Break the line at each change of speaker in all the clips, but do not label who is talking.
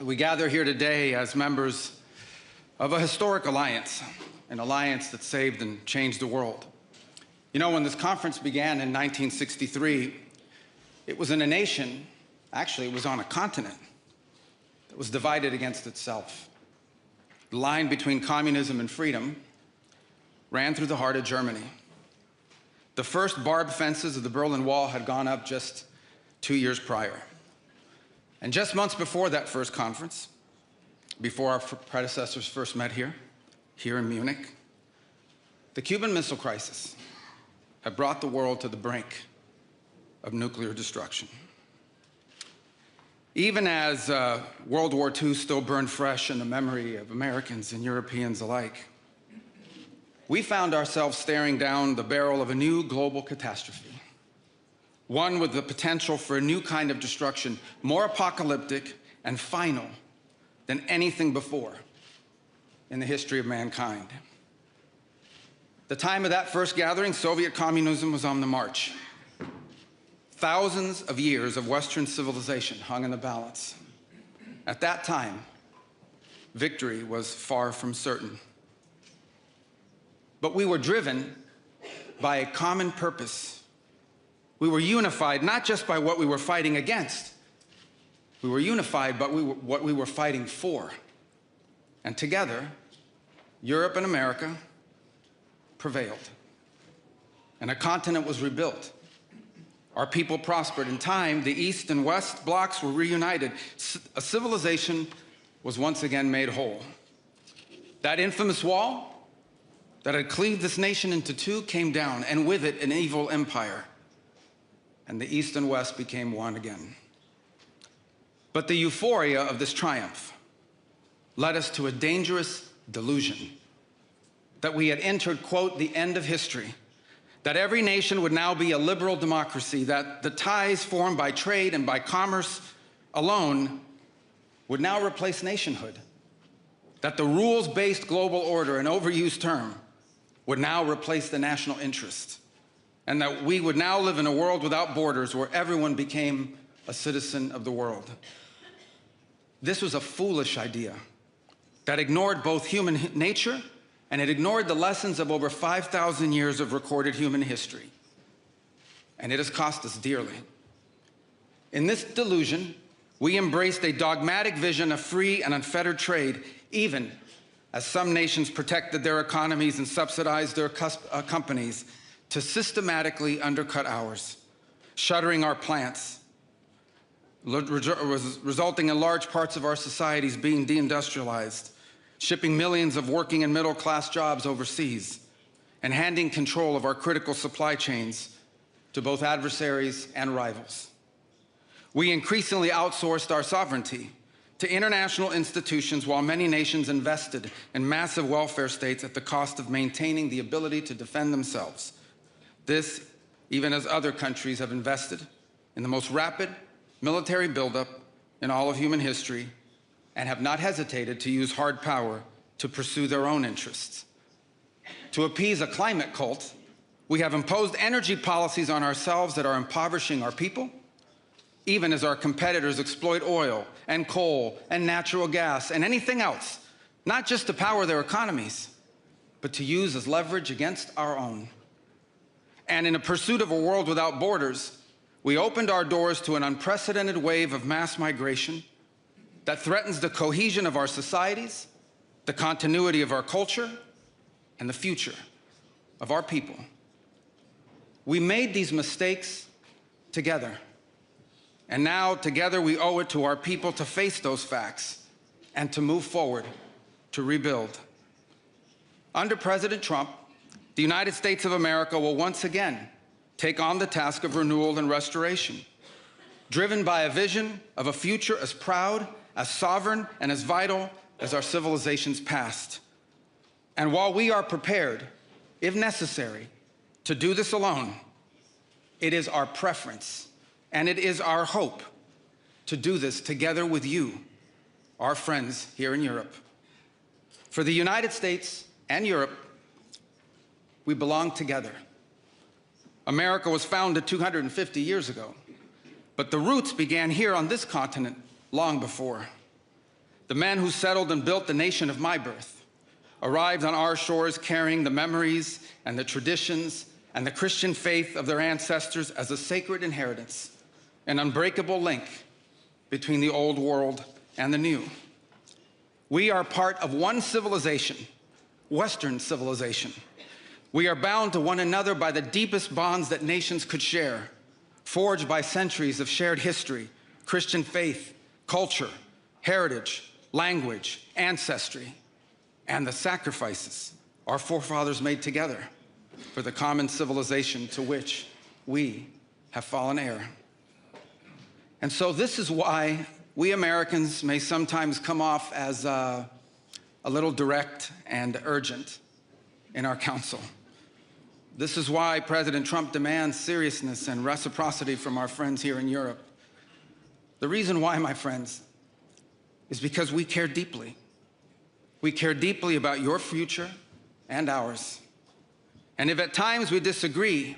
We gather here today as members of a historic alliance, an alliance that saved and changed the world. You know, when this conference began in 1963, it was in a nation, actually it was on a continent, that was divided against itself. The line between communism and freedom ran through the heart of Germany. The first barbed fences of the Berlin Wall had gone up just 2 years prior. And just months before that first conference, before our predecessors first met here in Munich, the Cuban Missile Crisis had brought the world to the brink of nuclear destruction. Even as World War II still burned fresh in the memory of Americans and Europeans alike, we found ourselves staring down the barrel of a new global catastrophe. One with the potential for a new kind of destruction, more apocalyptic and final than anything before in the history of mankind. The time of that first gathering, Soviet communism was on the march. Thousands of years of Western civilization hung in the balance. At that time, victory was far from certain. But we were driven by a common purpose. We were unified not just by what we were fighting against. We were unified by what we were fighting for. And together, Europe and America prevailed. And a continent was rebuilt. Our people prospered. In time, the East and West blocks were reunited. A civilization was once again made whole. That infamous wall that had cleaved this nation into two came down, and with it, an evil empire. And the East and West became one again. But the euphoria of this triumph led us to a dangerous delusion that we had entered, quote, the end of history, that every nation would now be a liberal democracy, that the ties formed by trade and by commerce alone would now replace nationhood, that the rules-based global order, an overused term, would now replace the national interest, and that we would now live in a world without borders where everyone became a citizen of the world. This was a foolish idea that ignored both human nature and it ignored the lessons of over 5,000 years of recorded human history. And it has cost us dearly. In this delusion, we embraced a dogmatic vision of free and unfettered trade, even as some nations protected their economies and subsidized their companies to systematically undercut ours, shuttering our plants, resulting in large parts of our societies being deindustrialized, shipping millions of working and middle-class jobs overseas, and handing control of our critical supply chains to both adversaries and rivals. We increasingly outsourced our sovereignty to international institutions while many nations invested in massive welfare states at the cost of maintaining the ability to defend themselves. This, even as other countries have invested in the most rapid military buildup in all of human history and have not hesitated to use hard power to pursue their own interests. To appease a climate cult, we have imposed energy policies on ourselves that are impoverishing our people, even as our competitors exploit oil and coal and natural gas and anything else, not just to power their economies, but to use as leverage against our own. And in a pursuit of a world without borders, we opened our doors to an unprecedented wave of mass migration that threatens the cohesion of our societies, the continuity of our culture, and the future of our people. We made these mistakes together. And now, together, we owe it to our people to face those facts and to move forward, to rebuild. Under President Trump, the United States of America will once again take on the task of renewal and restoration, driven by a vision of a future as proud, as sovereign, and as vital as our civilization's past. And while we are prepared, if necessary, to do this alone, it is our preference and it is our hope to do this together with you, our friends here in Europe. For the United States and Europe, we belong together. America was founded 250 years ago, but the roots began here on this continent long before. The men who settled and built the nation of my birth arrived on our shores carrying the memories and the traditions and the Christian faith of their ancestors as a sacred inheritance, an unbreakable link between the old world and the new. We are part of one civilization, Western civilization. We are bound to one another by the deepest bonds that nations could share, forged by centuries of shared history, Christian faith, culture, heritage, language, ancestry, and the sacrifices our forefathers made together for the common civilization to which we have fallen heir. And so this is why we Americans may sometimes come off as a little direct and urgent in our counsel. This is why President Trump demands seriousness and reciprocity from our friends here in Europe. The reason why, my friends, is because we care deeply. We care deeply about your future and ours. And if at times we disagree,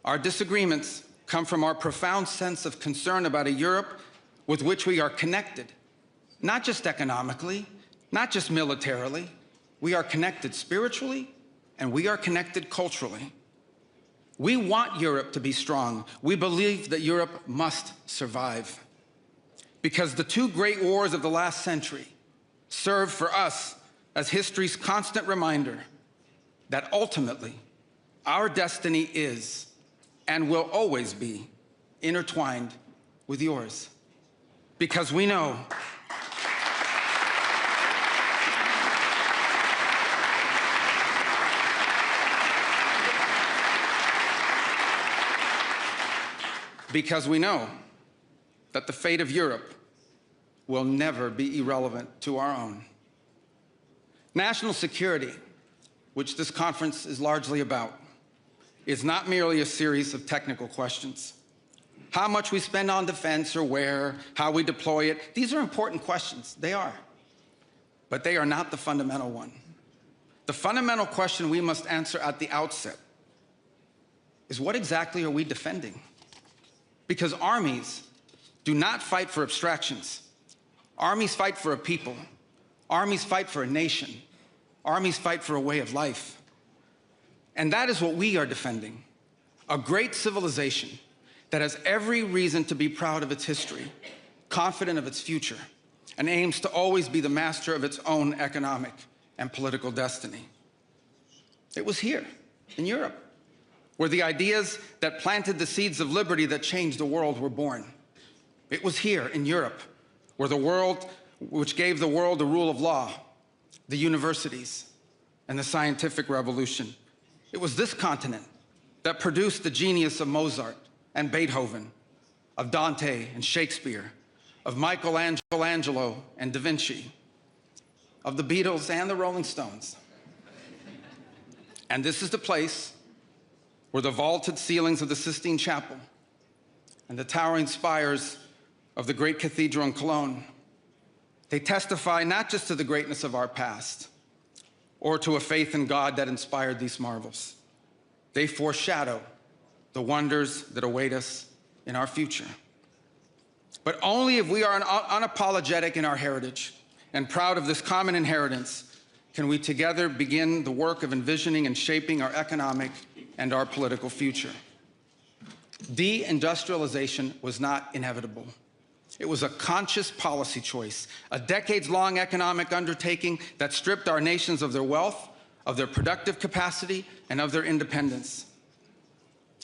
our disagreements come from our profound sense of concern about a Europe with which we are connected, not just economically, not just militarily. We are connected spiritually, and we are connected culturally. We want Europe to be strong. We believe that Europe must survive. Because the two great wars of the last century serve for us as history's constant reminder that ultimately our destiny is and will always be intertwined with yours. Because we know that the fate of Europe will never be irrelevant to our own. National security, which this conference is largely about, is not merely a series of technical questions. How much we spend on defense or where, how we deploy it, these are important questions. They are. But they are not the fundamental one. The fundamental question we must answer at the outset is, what exactly are we defending? Because armies do not fight for abstractions. Armies fight for a people. Armies fight for a nation. Armies fight for a way of life. And that is what we are defending, a great civilization that has every reason to be proud of its history, confident of its future, and aims to always be the master of its own economic and political destiny. It was here, in Europe, where the ideas that planted the seeds of liberty that changed the world were born. It was here, in Europe, where which gave the world the rule of law, the universities, and the scientific revolution. It was this continent that produced the genius of Mozart and Beethoven, of Dante and Shakespeare, of Michelangelo and Da Vinci, of the Beatles and the Rolling Stones. And this is the place where the vaulted ceilings of the Sistine Chapel and the towering spires of the great cathedral in Cologne, they testify not just to the greatness of our past or to a faith in God that inspired these marvels. They foreshadow the wonders that await us in our future. But only if we are unapologetic in our heritage and proud of this common inheritance can we together begin the work of envisioning and shaping our economic and our political future. Deindustrialization was not inevitable. It was a conscious policy choice, a decades-long economic undertaking that stripped our nations of their wealth, of their productive capacity, and of their independence.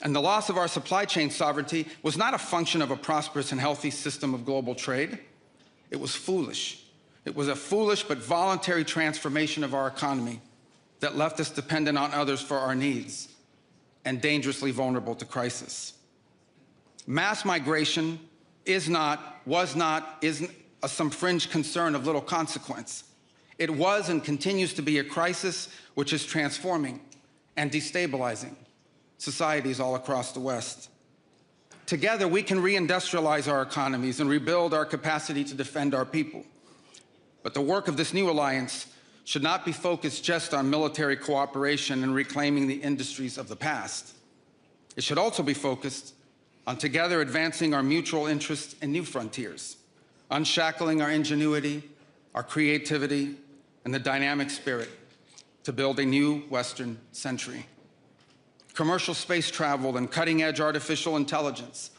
And the loss of our supply chain sovereignty was not a function of a prosperous and healthy system of global trade. It was foolish. It was a foolish but voluntary transformation of our economy that left us dependent on others for our needs and dangerously vulnerable to crisis. Mass migration isn't some fringe concern of little consequence. It was and continues to be a crisis which is transforming and destabilizing societies all across the West. Together, we can reindustrialize our economies and rebuild our capacity to defend our people. But the work of this new alliance should not be focused just on military cooperation and reclaiming the industries of the past. It should also be focused on together advancing our mutual interests in new frontiers, unshackling our ingenuity, our creativity, and the dynamic spirit to build a new Western century. Commercial space travel and cutting-edge artificial intelligence,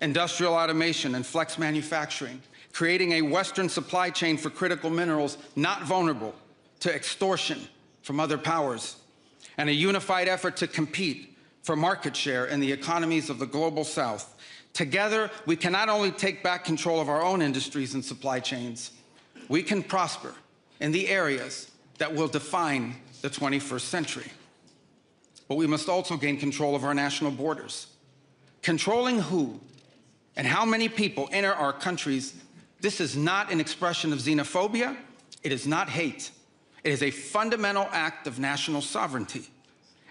industrial automation and flex manufacturing, creating a Western supply chain for critical minerals not vulnerable to extortion from other powers, and a unified effort to compete for market share in the economies of the global South. Together, we can not only take back control of our own industries and supply chains, we can prosper in the areas that will define the 21st century. But we must also gain control of our national borders. Controlling who and how many people enter our countries, this is not an expression of xenophobia. It is not hate. It is a fundamental act of national sovereignty.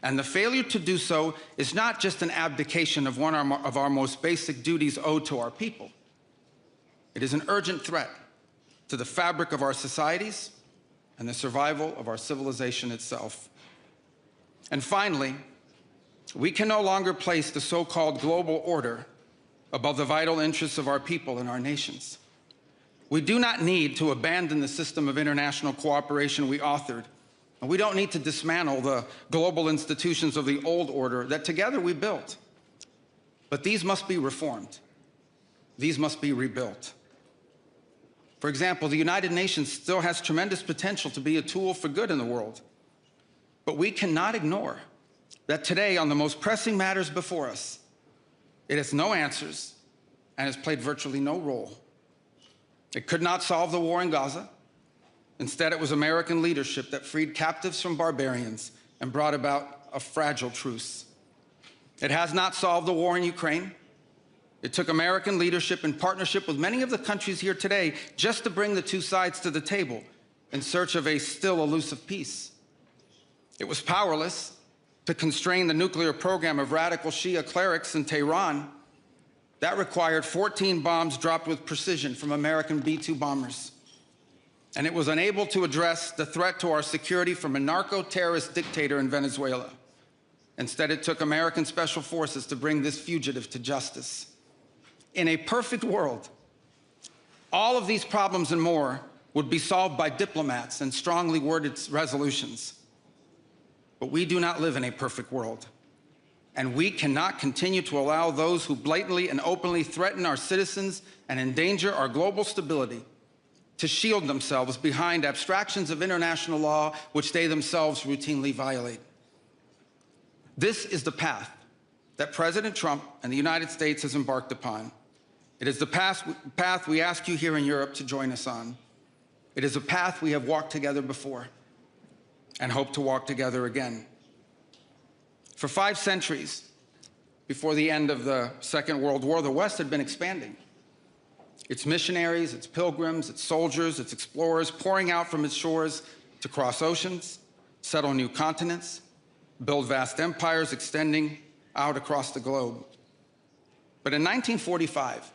And the failure to do so is not just an abdication of one of our most basic duties owed to our people. It is an urgent threat to the fabric of our societies and the survival of our civilization itself. And finally, we can no longer place the so-called global order above the vital interests of our people and our nations. We do not need to abandon the system of international cooperation we authored, and we don't need to dismantle the global institutions of the old order that together we built. But these must be reformed. These must be rebuilt. For example, the United Nations still has tremendous potential to be a tool for good in the world. But we cannot ignore that today, on the most pressing matters before us, it has no answers and has played virtually no role. It could not solve the war in Gaza. Instead, it was American leadership that freed captives from barbarians and brought about a fragile truce. It has not solved the war in Ukraine. It took American leadership in partnership with many of the countries here today just to bring the two sides to the table in search of a still elusive peace. It was powerless to constrain the nuclear program of radical Shia clerics in Tehran. That required 14 bombs dropped with precision from American B-2 bombers. And it was unable to address the threat to our security from a narco-terrorist dictator in Venezuela. Instead, it took American special forces to bring this fugitive to justice. In a perfect world, all of these problems and more would be solved by diplomats and strongly worded resolutions. But we do not live in a perfect world, and we cannot continue to allow those who blatantly and openly threaten our citizens and endanger our global stability to shield themselves behind abstractions of international law which they themselves routinely violate. This is the path that President Trump and the United States has embarked upon. It is the path we ask you here in Europe to join us on. It is a path we have walked together before and hope to walk together again. For 5 centuries, before the end of the Second World War, the West had been expanding. Its missionaries, its pilgrims, its soldiers, its explorers pouring out from its shores to cross oceans, settle new continents, build vast empires extending out across the globe. But in 1945,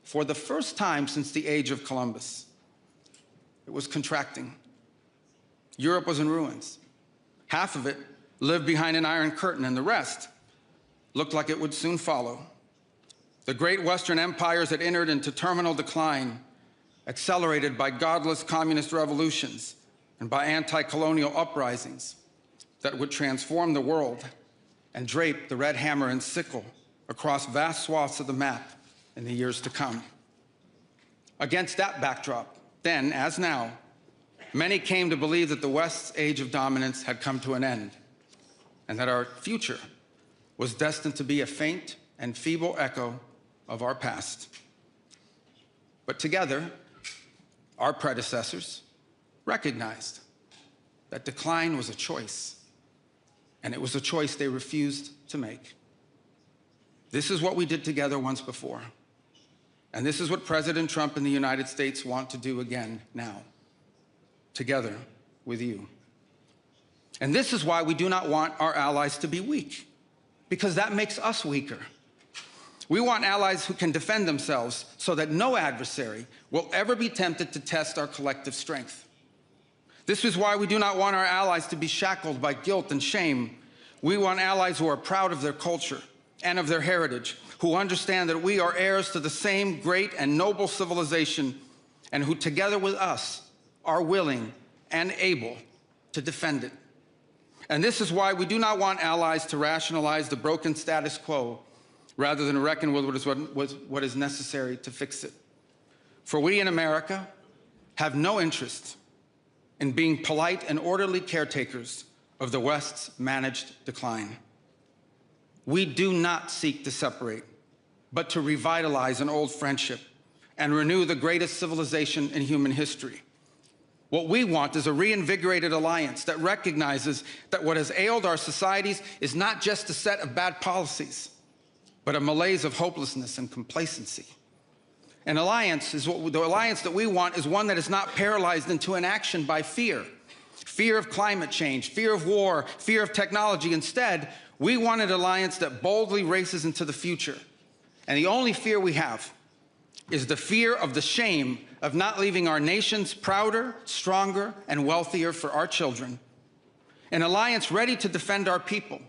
for the first time since the age of Columbus, it was contracting. Europe was in ruins. Half of it lived behind an iron curtain, and the rest looked like it would soon follow. The great Western empires had entered into terminal decline, accelerated by godless communist revolutions and by anti-colonial uprisings that would transform the world and drape the red hammer and sickle across vast swaths of the map in the years to come. Against that backdrop, then, as now, many came to believe that the West's age of dominance had come to an end, and that our future was destined to be a faint and feeble echo of our past. But together, our predecessors recognized that decline was a choice, and it was a choice they refused to make. This is what we did together once before, and this is what President Trump and the United States want to do again now, together with you. And this is why we do not want our allies to be weak, because that makes us weaker. We want allies who can defend themselves so that no adversary will ever be tempted to test our collective strength. This is why we do not want our allies to be shackled by guilt and shame. We want allies who are proud of their culture and of their heritage, who understand that we are heirs to the same great and noble civilization, and who together with us are willing and able to defend it. And this is why we do not want allies to rationalize the broken status quo rather than reckon with what is necessary to fix it. For we in America have no interest in being polite and orderly caretakers of the West's managed decline. We do not seek to separate, but to revitalize an old friendship and renew the greatest civilization in human history. What we want is a reinvigorated alliance that recognizes that what has ailed our societies is not just a set of bad policies, but a malaise of hopelessness and complacency. An alliance is the alliance that we want is one that is not paralyzed into inaction by fear. Fear of climate change, fear of war, fear of technology. Instead, we want an alliance that boldly races into the future. And the only fear we have is the fear of the shame of not leaving our nations prouder, stronger, and wealthier for our children. An alliance ready to defend our people,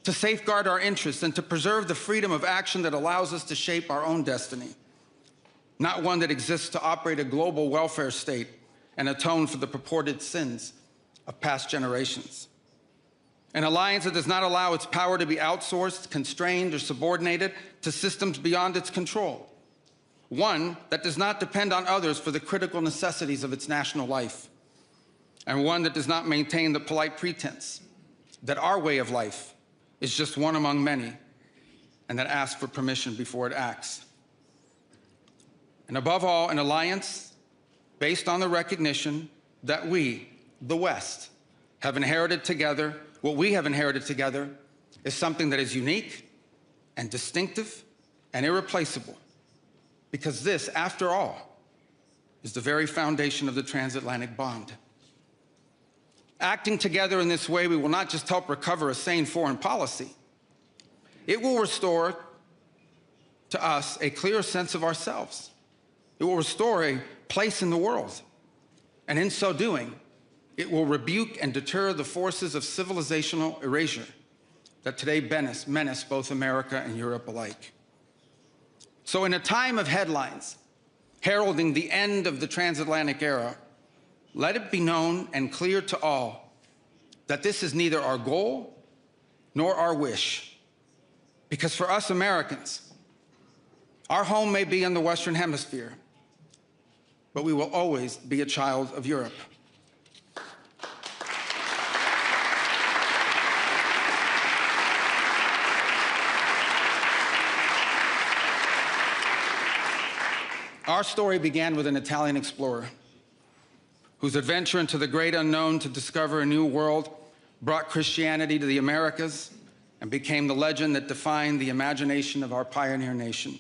to safeguard our interests, and to preserve the freedom of action that allows us to shape our own destiny. Not one that exists to operate a global welfare state and atone for the purported sins of past generations. An alliance that does not allow its power to be outsourced, constrained, or subordinated to systems beyond its control. One that does not depend on others for the critical necessities of its national life. And one that does not maintain the polite pretense that our way of life is just one among many, and that asks for permission before it acts. And above all, an alliance based on the recognition that we, the West, have inherited together. What we have inherited together is something that is unique and distinctive and irreplaceable, because this, after all, is the very foundation of the transatlantic bond. Acting together in this way, we will not just help recover a sane foreign policy, it will restore to us a clearer sense of ourselves. It will restore a place in the world. And in so doing, it will rebuke and deter the forces of civilizational erasure that today menace both America and Europe alike. So in a time of headlines heralding the end of the transatlantic era, let it be known and clear to all that this is neither our goal nor our wish. Because for us Americans, our home may be in the Western Hemisphere, but we will always be a child of Europe. Our story began with an Italian explorer whose adventure into the great unknown to discover a new world brought Christianity to the Americas and became the legend that defined the imagination of our pioneer nation.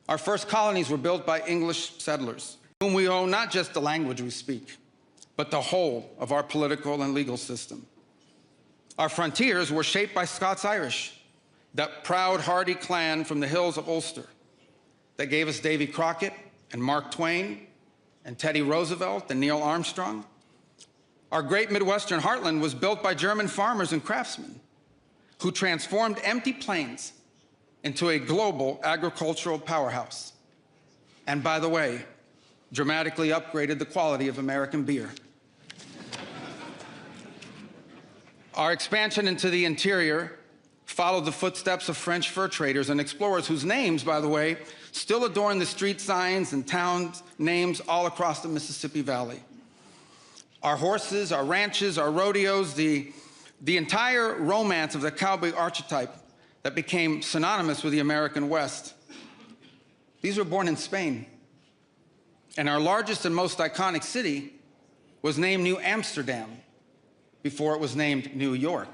Our first colonies were built by English settlers, whom we owe not just the language we speak, but the whole of our political and legal system. Our frontiers were shaped by Scots-Irish, that proud, hardy clan from the hills of Ulster that gave us Davy Crockett and Mark Twain and Teddy Roosevelt and Neil Armstrong. Our great Midwestern heartland was built by German farmers and craftsmen who transformed empty plains into a global agricultural powerhouse. And by the way, dramatically upgraded the quality of American beer. Our expansion into the interior followed the footsteps of French fur traders and explorers whose names, by the way, still adorn the street signs and town names all across the Mississippi Valley. Our horses, our ranches, our rodeos, the entire romance of the cowboy archetype that became synonymous with the American West. These were born in Spain. And our largest and most iconic city was named New Amsterdam before it was named New York.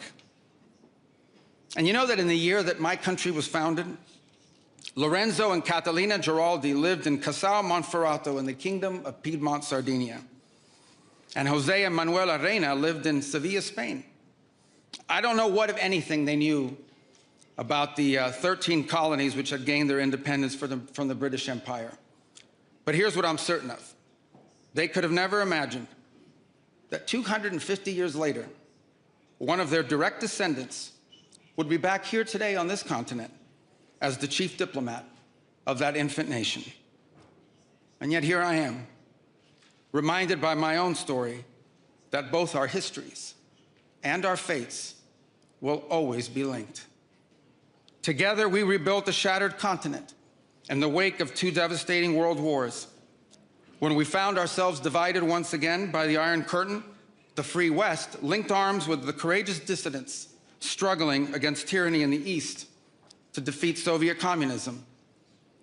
And you know that in the year that my country was founded, Lorenzo and Catalina Giraldi lived in Casal Monferrato in the Kingdom of Piedmont, Sardinia. And Jose and Manuela Reina lived in Sevilla, Spain. I don't know what, if anything, they knew about the 13 colonies which had gained their independence from the British Empire. But here's what I'm certain of. They could have never imagined that 250 years later, one of their direct descendants would be back here today on this continent as the chief diplomat of that infant nation. And yet here I am, reminded by my own story that both our histories and our fates will always be linked. Together, we rebuilt a shattered continent in the wake of 2 devastating world wars. When we found ourselves divided once again by the Iron Curtain, the Free West linked arms with the courageous dissidents struggling against tyranny in the East to defeat Soviet communism.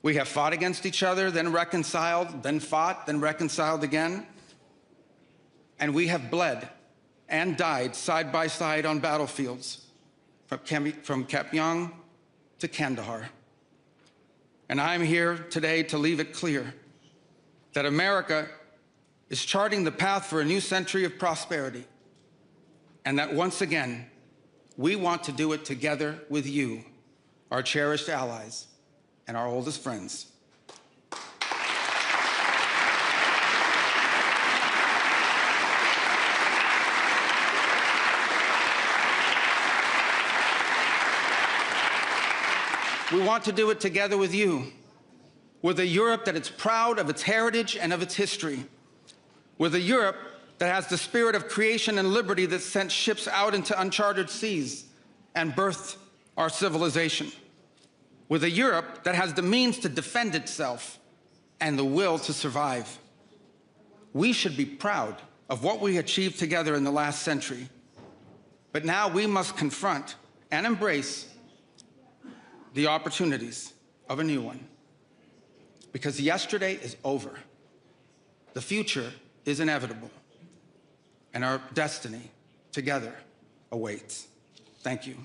We have fought against each other, then reconciled, then fought, then reconciled again. And we have bled and died side by side on battlefields, from Kapyong to Kandahar. And I'm here today to leave it clear that America is charting the path for a new century of prosperity, and that once again, we want to do it together with you, our cherished allies and our oldest friends. We want to do it together with you, with a Europe that is proud of its heritage and of its history, with a Europe that has the spirit of creation and liberty that sent ships out into uncharted seas and birthed our civilization, with a Europe that has the means to defend itself and the will to survive. We should be proud of what we achieved together in the last century, but now we must confront and embrace the opportunities of a new one. Because yesterday is over. The future is inevitable. And our destiny together awaits. Thank you.